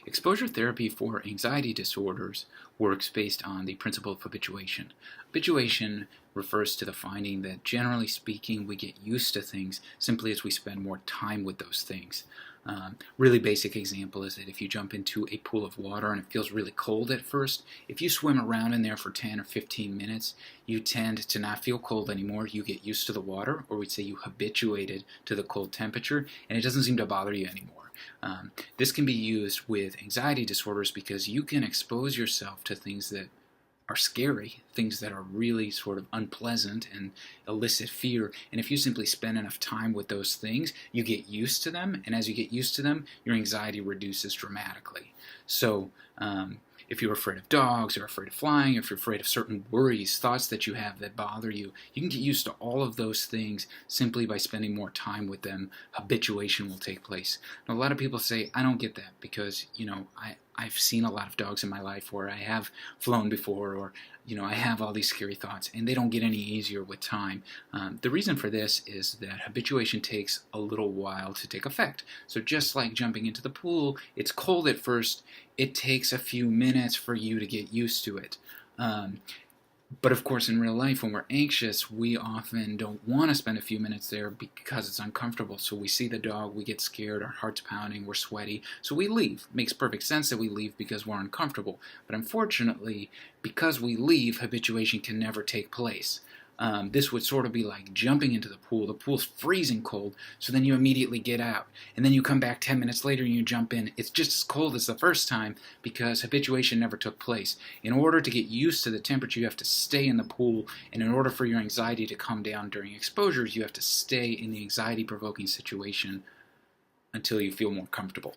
Exposure therapy for anxiety disorders works based on the principle of habituation. Habituation refers to the finding that, generally speaking, we get used to things simply as we spend more time with those things. Really basic example is that if you jump into a pool of water and it feels really cold at first, if you swim around in there for 10 or 15 minutes, you tend to not feel cold anymore. You get used to the water, or we'd say you habituated to the cold temperature, and it doesn't seem to bother you anymore. This can be used with anxiety disorders because you can expose yourself to things that are scary, things that are really sort of unpleasant and elicit fear. And if you simply spend enough time with those things, you get used to them. And as you get used to them, your anxiety reduces dramatically. So if you're afraid of dogs or afraid of flying, or if you're afraid of certain worries, thoughts that you have that bother you, you can get used to all of those things simply by spending more time with them. Habituation will take place. Now, a lot of people say, I don't get that because, I've seen a lot of dogs in my life, or I have flown before, or I have all these scary thoughts, and they don't get any easier with time. The reason for this is that habituation takes a little while to take effect. So just like jumping into the pool, it's cold at first, it takes a few minutes for you to get used to it. But of course, in real life, when we're anxious, we often don't want to spend a few minutes there because it's uncomfortable. So we see the dog, we get scared, our heart's pounding, we're sweaty, so we leave. It makes perfect sense that we leave because we're uncomfortable. But unfortunately, because we leave, habituation can never take place. This would sort of be like jumping into the pool. The pool's freezing cold, so then you immediately get out. And then you come back 10 minutes later and you jump in. It's just as cold as the first time because habituation never took place. In order to get used to the temperature, you have to stay in the pool. And in order for your anxiety to come down during exposures, you have to stay in the anxiety-provoking situation until you feel more comfortable.